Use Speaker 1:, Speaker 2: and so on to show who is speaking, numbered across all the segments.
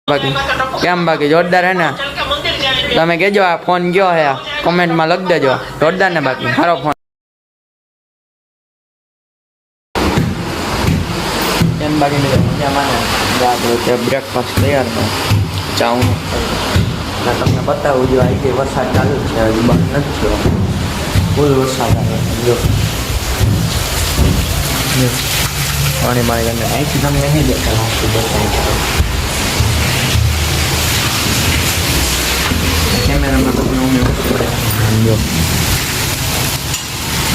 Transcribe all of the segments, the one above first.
Speaker 1: બાકી કેમ બાકી જોરદાર હે ને તમે કહેજો આ ફોન ગયો હે કોમેન્ટમાં લખી દેજો જોરદાર ને બાકી સારો ફોન કેમ બાકી મજામાં ને બ્રેકફાસ્ટ તૈયાર છે ચાઉનું તમને બતાવું જો આવી ગઈ વરસાદ ચાલુ છે હજી બંધ નથી થયો ફૂલ વરસાદ આવે જો પાણી મારી ગમે અહીંથી તમને નહીં દેખાય કેમેરામાં તમને અમે જો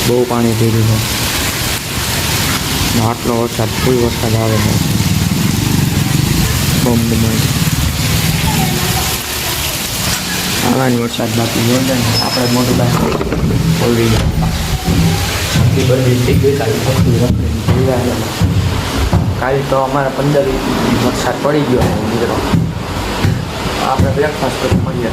Speaker 1: બહુ પાણી થઈ ગયું છે આટલો વરસાદ ફૂલ વરસાદ આવે છે બોમ્બમાં આવાની વરસાદ બાકી જોરદાર આપણે મોટું ભાઈ ઓલરી આટલી બધી થઈ ગઈ કાલ તો અમારે 15 ઇંચ વરસાદ પડી ગયો મિત્રો આપણે બ્રેકફાસ્ટ કરી મળીએ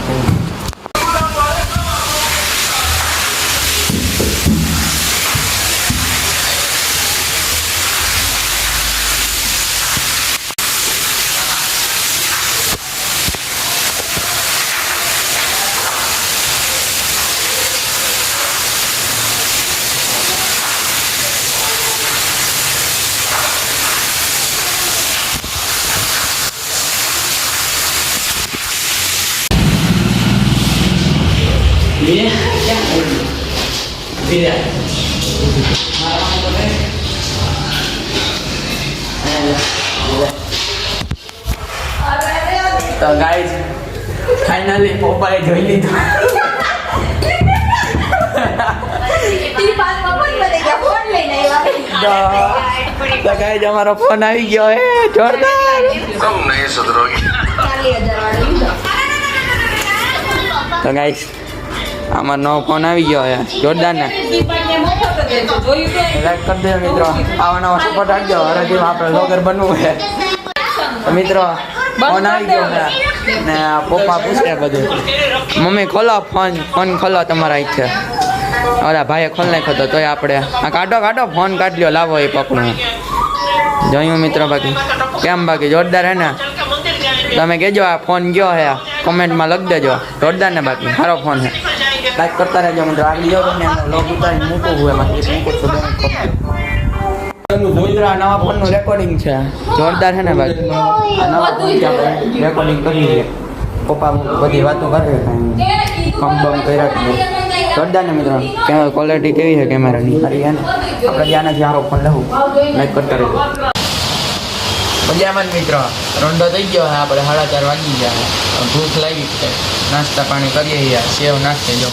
Speaker 1: તો ગાઈસ ફાઇનલી પોપાએ જોઈ લીધું તો ગાઈસ અમારો ફોન આવી ગયો હે જોરદાર તો ગાઈસ આમાં નવો ફોન આવી ગયો હે જોરદાર ને લાઈક કરી દે મિત્રો આવા નવા સપોર્ટ આપજો હરાજી આપણે લોગર બનવું છે તો મિત્રો ફોન આવી ગયો છે ને પપ્પા પૂછે બધું મમ્મી ખોલો ફોન ખોલો તમારા ઈચ્છે ઓલા ભાઈએ ખોલ નાખ્યો હતો તોય આપણે આ કાઢો ફોન કાઢ લ્યો લાવો એ પકડું જોયું મિત્રો બાકી કેમ બાકી જોરદાર હે ને તમે કહેજો આ ફોન ગયો હે કોમેન્ટમાં લખી દેજો જોરદાર ને બાકી સારો ફોન છે લાઈક કરતા રહેજો મિત્રો આગળ જાઓ તમને લોગ ઉતારી મૂકવું હોય એમાં નવા ફોનનું રેકોર્ડિંગ છે જોરદાર છે ને બાકી નવા ફોનથી રેકોર્ડિંગ કરીએ પપ્પા બધી વાતો કરે બમ કર્યા જોરદાર ને મિત્રો ક્વોલિટી કેવી છે કેમેરાની સારી છે ને આપણે ત્યાંનાથી સારો ફોન લેવું લાઈક કરતા રહેજો મજામાં મિત્રો રોંડો થઈ ગયો છે આપણે 4:30 વાગી ગયા ભૂખ લાગી છે નાસ્તા પાણી કરીએ યાર સેવ નાખી જો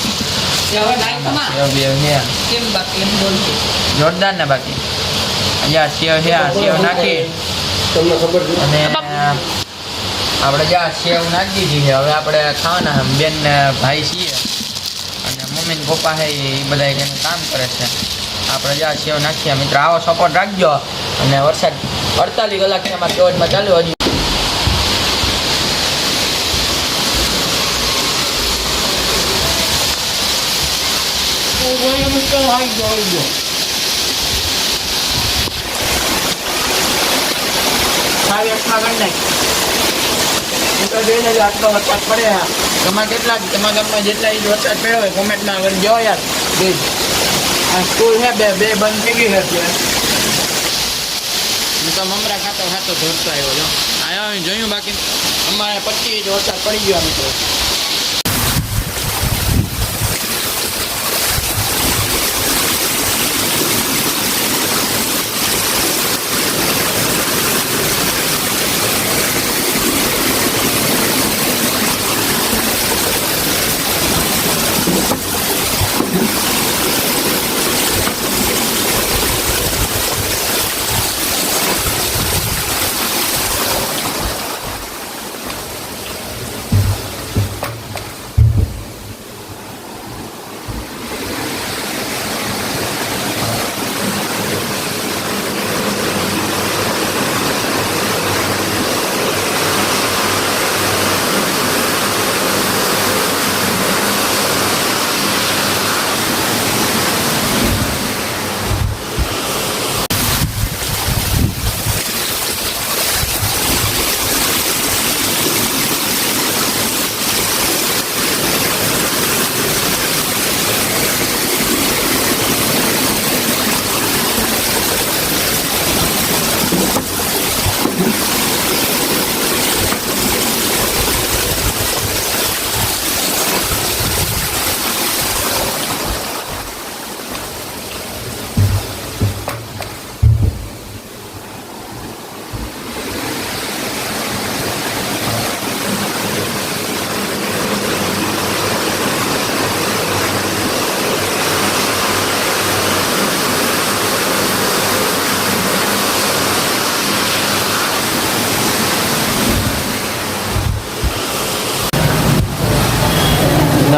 Speaker 1: જોરદાર ને બાકી અહીંયા સેવ નાખી અને આપણે જ્યાં સેવ નાખી દીધી છે હવે આપણે ખાવાના બેન ને ભાઈ છીએ અને મમ્મી ને પપ્પા છે એ બધા એનું કામ કરે છે આપણે જ્યાં સેવ નાખીએ મિત્રો આવો સપોર્ટ રાખજો અને વરસાદ 48 કલાક એમાં કેવડમાં ચાલુ હજી આટલો વરસાદ પડે તમારે તમારા ગામમાં જેટલા ઇંચ વરસાદ પડ્યો હોય કોમેન્ટમાં આગળ જો યાર પ્લીઝ આ સ્કૂલ છે બે બંધ થઈ ગઈ છે હું તો મમરા ખાતો ધોરતો આવ્યો જો આવ્યો જોયું બાકી અમારે 25 ઇંચ વરસાદ પડી ગયો મિત્રો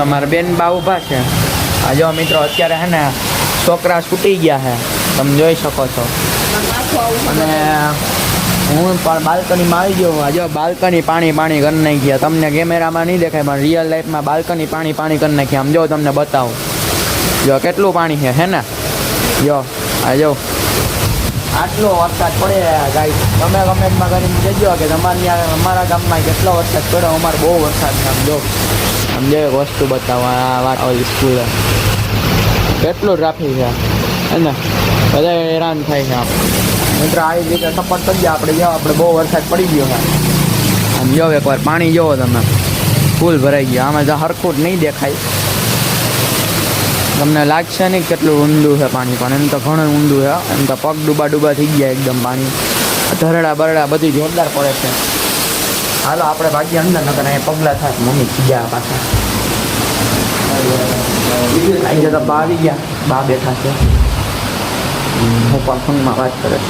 Speaker 1: મારા બેન બા ઊભા છે. આ જો મિત્રો અત્યારે હે ને છોકરા છૂટી ગયા છે, તમે જોઈ શકો છો. અને હું પણ બાલ્કનીમાં આવી ગયો. આ જો બાલ્કની પાણી પાણી કરી નાખ્યા. તમને કેમેરામાં નહીં દેખાય પણ રિયલ લાઈફમાં બાલ્કની પાણી પાણી કરી નાખ્યા. આમ જો તમને બતાવું, જો કેટલું પાણી છે હે ને. જો આ જો આટલો વરસાદ પડે ગાઈસ. તમે કમેન્ટમાં કરીને કહેજો કે અમારા ગામમાં કેટલો વરસાદ પડ્યો. અમારે બહુ વરસાદ છે. આમ જો એક વસ્તુ બતાવવા વાત ઓલી સ્કૂલે કેટલું ટ્રાફિક છે હે ને. બધા હેરાન થાય છે. આમ મિત્રો આવી રીતે સપોર્ટ કરી દો. આપણે બહુ વરસાદ પડી ગયો છે. આમ જો એકવાર પાણી જોવો તમે, ફૂલ ભરાઈ ગયો. આમાં તો હરખું જ નહીં દેખાય. તમને લાગશે નહીં કેટલું ઊંડું છે પાણી, પણ એમ તો ઘણું ઊંડું છે. એમ તો પગ ડૂબા થઈ ગયા એકદમ. પાણી ધરડા બરડા બધી જોરદાર પડે છે. હાલો આપણે ભાગ્ય અંદર ન કરે પગલા થાય. મમ્મી ગયા પાછા આવી જતા બા આવી ગયા. બા બેઠા છે. હું પણ ફોનમાં વાત કરે છે.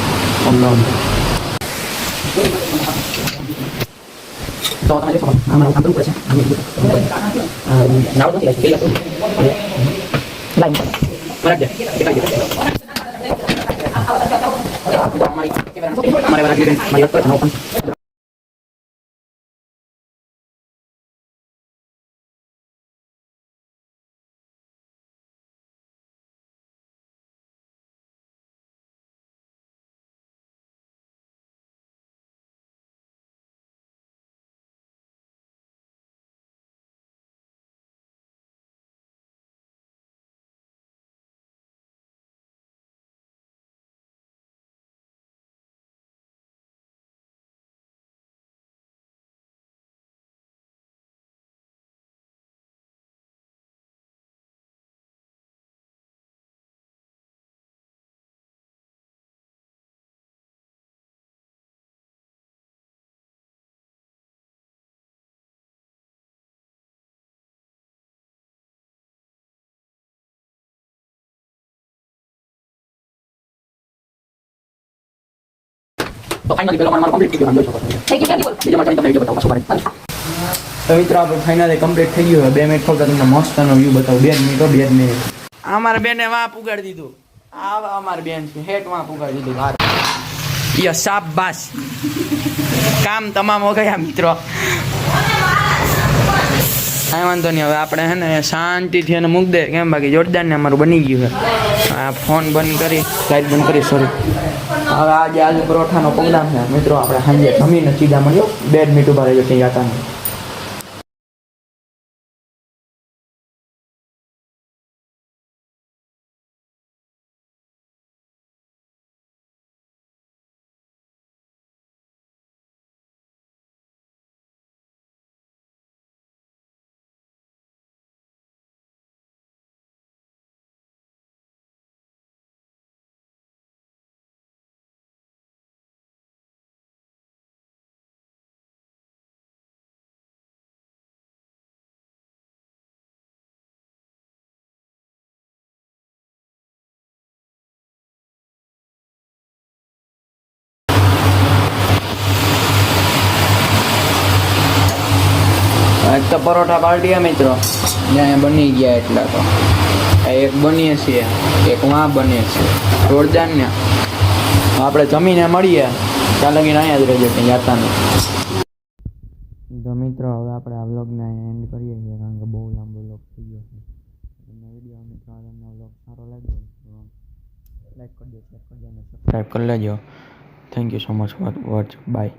Speaker 1: તો ફાઇનલી પેલો મારો કમ્પ્લીટ થઈ ગયો. થઈ ગયું બીજો મારો તમને વિડિયો બતાવો શું કરે. તો મિત્રો આપણે ફાઇનલી કમ્પ્લીટ થઈ ગયું. 2 મિનિટ ખોલતા તમને મસ્તનો વ્યૂ બતાવું. 2 મિનિટ. અમારા બેને વાં પુગાડી દીધું. આ અમારી બેન છે હેટ વાં પુગાડી દીધું. યો શાબાશ, કામ તમામ હો ગયા મિત્રો. કાંઈ વાંધો નહીં. હવે આપણે હે ને શાંતિથી એને મૂક દે. કેમ બાકી જોરદાર ને અમારું બની ગયું છે. આ ફોન બંધ કરી, લાઈટ બંધ કરી, સોરી. હવે આજે આલુ પરોઠાનો પ્રોગ્રામ છે મિત્રો. આપણે સાંજે જમીને સીધા મળ્યો. 2 મિનિટ ઉભા રહેજો ત્યાં જતા નહીં. એક તો પરોઠા પાર્ટી મિત્રો ત્યાં બની ગયા. એટલા તો એક બનીએ છીએ, એક વાં બને છે જોરદાર ને. આપણે જમીને મળીએ. ત્યાં લગીને અહીંયા જ રહેજો ક્યાં જતા નહીં. તો મિત્રો હવે આપણે આ વ્લોગને એન્ડ કરીએ છીએ, કારણ કે બહુ લાંબો વ્લોગ થઈ ગયો છે. તમને વિડીયો મિત્રો તમને વ્લોગ સારો લાગ્યો તો લાઈક કરજો, શેર કરજો અને સબસ્ક્રાઈબ કરી લેજો. Thank you so much for watch. By.